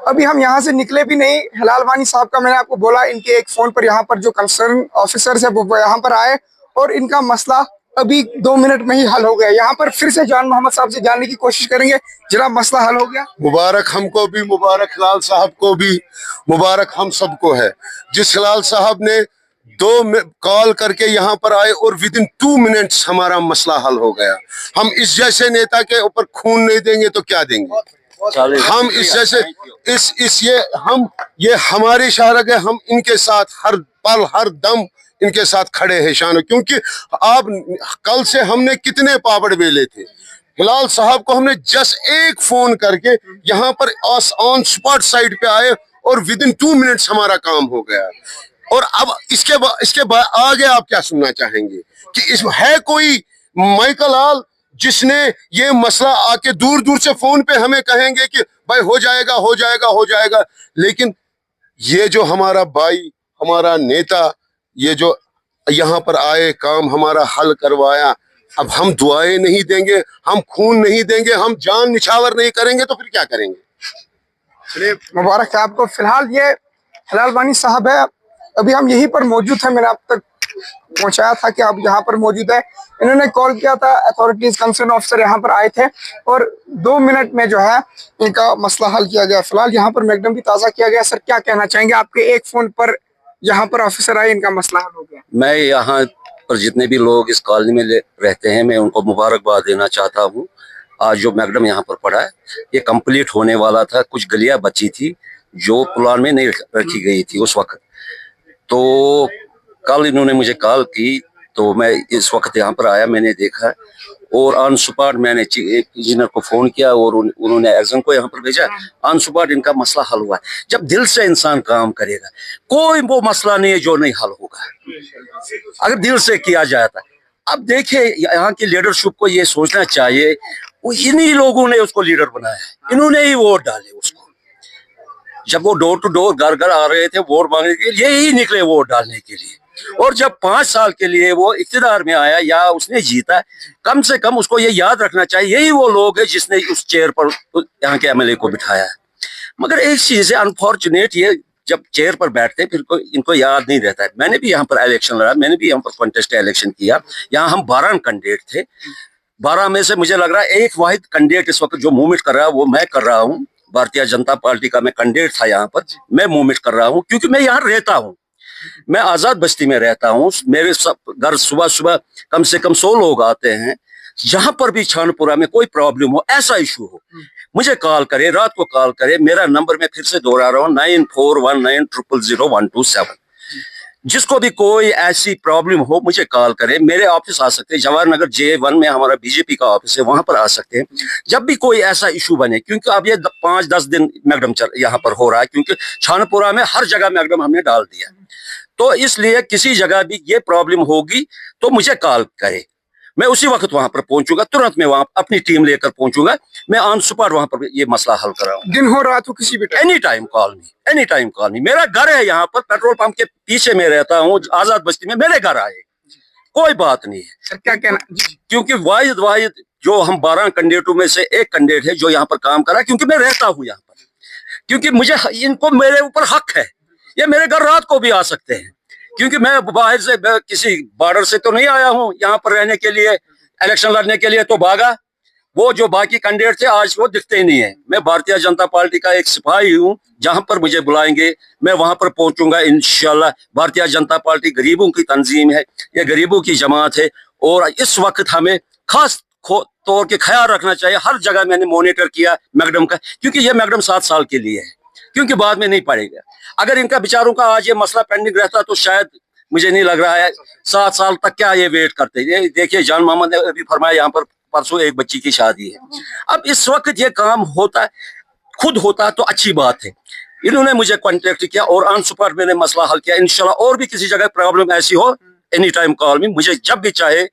अभी हम यहाँ से निकले भी नहीं। हिलाल वानी साहब का मैंने आपको बोला, इनके एक फोन पर यहाँ पर जो कंसर्न ऑफिसर्स है वो यहाँ पर आए और इनका मसला अभी 2 मिनट में ही हल हो गया। यहाँ पर फिर से जान मोहम्मद साहब से जानने की कोशिश करेंगे। जनाब, मसला हल हो गया? मुबारक हमको भी, मुबारक हिलाल साहब को भी, मुबारक हम सबको है। जिस हिलाल साहब ने 2 कॉल करके यहाँ पर आए और विद इन 2 मिनट्स हमारा मसला हल हो गया। हम इस जैसे नेता के ऊपर खून नहीं देंगे तो क्या देंगे? हम इस जैसे ये हमारी शहरत है। हम इनके साथ हर पल हर दम इनके साथ खड़े हैं शान, क्योंकि आप कल से हमने कितने पापड़ बेले थे। हिलाल साहब को हमने जस्ट एक फोन करके यहाँ पर ऑन स्पॉट साइड पे आए और विद इन 2 मिनट्स हमारा काम हो गया। और अब इसके बाद आगे आप क्या सुनना चाहेंगे कि है कोई माइकल आल जिसने ये मसला आके दूर दूर से फोन पे हमें कहेंगे कि भाई हो जाएगा हो जाएगा हो जाएगा, लेकिन ये जो हमारा भाई हमारा नेता ये जो यहाँ पर आए काम हमारा हल करवाया, अब हम दुआएं नहीं देंगे, हम खून नहीं देंगे, हम जान निछावर नहीं करेंगे तो फिर क्या करेंगे? चलिए, मुबारक है आपको। फिलहाल ये हिलाल वानी साहब है, अभी हम यहीं पर मौजूद हैं। मैंने आप तक पहुंचाया था कि आप यहाँ पर मौजूद है। इन्होंने कॉल किया था, अथॉरिटीज कंसर्न ऑफिसर यहाँ पर आए थे और 2 मिनट में जो है इनका मसला हल किया गया। फिलहाल यहाँ पर मैकडम भी ताज़ा किया गया। सर, क्या कहना चाहेंगे? आपके एक फोन पर यहाँ पर ऑफिसर आए, इनका मसला हल हो गया। मैं यहाँ पर जितने भी लोग इस कॉलोनी में रहते हैं, मैं उनको मुबारकबाद देना चाहता हूँ। आज जो मैकडम यहाँ पर पड़ा है ये कंप्लीट होने वाला था। कुछ गलियां बची थी जो प्लान में नहीं रखी गई थी उस वक्त। तो कल इन्होंने मुझे कॉल की तो मैं इस वक्त यहाँ पर आया, मैंने देखा और ऑन स्पॉट मैंने इंजीनियर को फोन किया और उन्होंने एक्शन को यहाँ पर भेजा। ऑन स्पॉट इनका मसला हल हुआ। जब दिल से इंसान काम करेगा कोई वो मसला नहीं है जो नहीं हल होगा, अगर दिल से किया जाता। अब देखिए, यहाँ की लीडरशिप को ये सोचना चाहिए, वो इन्हीं लोगों ने उसको लीडर बनाया है, इन्होंने ही वोट डाले उसको। जब वो डोर टू डोर घर घर आ रहे थे वोट मांगने के लिए, यही निकले वोट डालने के लिए। और जब 5 साल के लिए वो इख्तिदार में आया या उसने जीता, कम से कम उसको ये याद रखना चाहिए यही वो लोग हैं जिसने उस चेयर पर यहाँ के एमएलए को बिठाया है। मगर एक चीज है अनफॉर्चुनेट, ये जब चेयर पर बैठते फिर इनको याद नहीं रहता है। मैंने भी यहाँ पर इलेक्शन लड़ा, मैंने भी यहाँ पर कॉन्टेस्ट इलेक्शन किया। यहाँ हम 12 कैंडिडेट थे। 12 में से मुझे लग रहा है एक वाहिद कैंडिडेट इस वक्त जो मूवमेंट कर रहा है वो मैं कर रहा हूँ। भारतीय जनता पार्टी का मैं कैंडिडेट था यहाँ पर, मैं मूवमेंट कर रहा हूँ क्योंकि मैं यहाँ रहता हूँ। मैं आजाद बस्ती में रहता हूँ। मेरे घर सुबह सुबह कम से कम 100 लोग आते हैं। जहां पर भी छानपुरा में कोई प्रॉब्लम हो, ऐसा इशू हो, मुझे कॉल करे, रात को कॉल करे। मेरा नंबर मैं फिर से दोहरा रहा हूँ 9419000127। जिसको भी कोई ऐसी प्रॉब्लम हो मुझे कॉल करे। मेरे ऑफिस आ सकते हैं, जवाहर नगर J1 में हमारा बीजेपी का ऑफिस है, वहां पर आ सकते हैं। जब भी कोई ऐसा इशू बने, क्योंकि अब ये 5-10 दिन मैकडम यहाँ पर हो रहा है, क्योंकि छानपुरा में हर जगह मैकडम हमने डाल दिया। तो इसलिए किसी जगह भी ये प्रॉब्लम होगी तो मुझे कॉल करे, मैं उसी वक्त वहां पर पहुंचूंगा, तुरंत मैं वहां अपनी टीम लेकर पहुंचूंगा। मैं ऑन स्पॉट वहां पर ये मसला हल कराऊंगा। दिन हो रात हो किसी भी एनी टाइम कॉल मी, एनी टाइम कॉल मी। मेरा घर है यहाँ पर, पेट्रोल पंप के पीछे में रहता हूँ, आजाद बस्ती में। मेरे घर आए, कोई बात नहीं है। सर, क्या कहना? क्योंकि वाहिद जो हम 12 कैंडिडेटों में से एक कैंडिडेट है जो यहाँ पर काम कर रहा है, क्योंकि मैं रहता हूँ यहाँ पर, क्योंकि मुझे इनको मेरे ऊपर हक है। ये मेरे घर रात को भी आ सकते हैं, क्योंकि मैं बाहर से किसी बॉर्डर से तो नहीं आया हूँ यहाँ पर रहने के लिए, इलेक्शन लड़ने के लिए तो भागा। वो जो बाकी कैंडिडेट थे आज वो दिखते ही नहीं है। मैं भारतीय जनता पार्टी का एक सिपाही हूँ, जहां पर मुझे बुलाएंगे मैं वहां पर पहुंचूंगा इंशाल्लाह। भारतीय जनता पार्टी गरीबों की तंजीम है, ये गरीबों की जमात है और इस वक्त हमें खास तौर के ख्याल रखना चाहिए। हर जगह मैंने मॉनिटर किया मैकडम का, क्योंकि ये मैकडम 7 साल के लिए है, क्योंकि बाद में नहीं पड़ेगा। अगर इनका बेचारों का आज ये मसला पेंडिंग रहता तो शायद मुझे नहीं लग रहा है 7 साल तक क्या ये वेट करते। ये देखिए, जान मोहम्मद ने अभी फरमाया यहाँ पर परसों एक बच्ची की शादी है। अब इस वक्त ये काम होता है, खुद होता तो अच्छी बात है। इन्होंने मुझे कांटेक्ट किया और ऑन स्पॉट मैंने मसला हल किया। इंशाल्लाह और भी किसी जगह प्रॉब्लम ऐसी हो, एनी टाइम कॉल मी, मुझे जब भी चाहे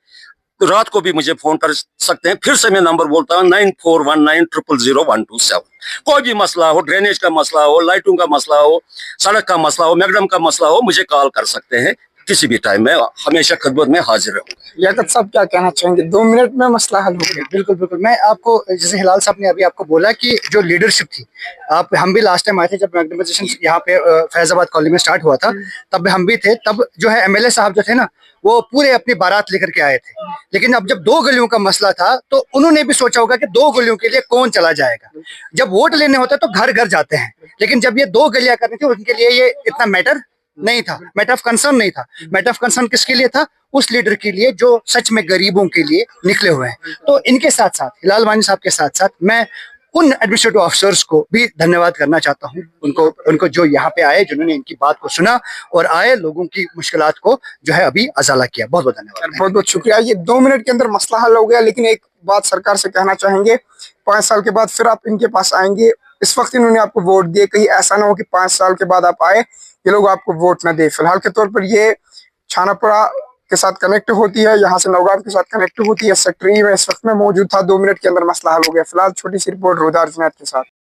रात को भी मुझे फोन कर सकते हैं। फिर से मैं नंबर बोलता हूँ 9419000127। कोई भी मसला हो, ड्रेनेज का मसला हो, लाइटों का मसला हो, सड़क का मसला हो, मैकडम का मसला हो, मुझे कॉल कर सकते हैं। किसी भी टाइम में हमेशा खिदमत में हाजिर रहूंगा। लियाकत साहब क्या कहना चाहेंगे? 2 मिनट में मसला हल हो गया। बिल्कुल बिल्कुल, मैं आपको जैसे हिलाल साहब ने अभी आपको बोला कि जो लीडरशिप थी, आप हम भी लास्ट टाइम आए थे जब मैग्निफिकेशन यहाँ पे फैजाबाद कॉलोनी में स्टार्ट हुआ था, तब हम भी थे। तब जो है एमएलए साहब जो थे ना, वो पूरे अपनी बारात लेकर के आए थे। लेकिन अब जब 2 गलियों का मसला था तो उन्होंने भी सोचा होगा कि 2 गलियों के लिए कौन चला जाएगा। जब वोट लेने होता है तो घर घर जाते हैं, लेकिन जब ये 2 गलियां करनी थी उनके लिए ये इतना मैटर नहीं था, मैटर ऑफ कंसर्न नहीं था। मैटर ऑफ कंसर्न किसके लिए था? उस लीडर के लिए जो सच में गरीबों के लिए निकले हुए हैं। तो इनके साथ साथ हिलाल वानी साहब के साथ साथ मैं उन एडमिनिस्ट्रेटिव ऑफिसर्स को भी धन्यवाद करना चाहता हूं, उनको जो यहाँ पे आए, जिन्होंने इनकी बात को सुना और आए लोगों की मुश्किलात को जो है अभी अजाला किया। बहुत बहुत धन्यवाद। बहुत बहुत शुक्रिया। ये 2 मिनट के अंदर मसला हल हो गया, लेकिन एक बात सरकार से कहना चाहेंगे, 5 साल के बाद फिर आप इनके पास आएंगे। इस वक्त इन्होंने आपको वोट दिए, कहीं ऐसा ना हो कि 5 साल के बाद आप आए ये लोग आपको वोट ना दे। फिलहाल के तौर पर ये छानापुरा के साथ कनेक्ट होती है, यहाँ से नौगाम के साथ कनेक्ट होती है। सेक्टर में इस वक्त में मौजूद था। 2 मिनट के अंदर मसला हल हो गया। फिलहाल छोटी सी रिपोर्ट रोदार जुनैद के साथ।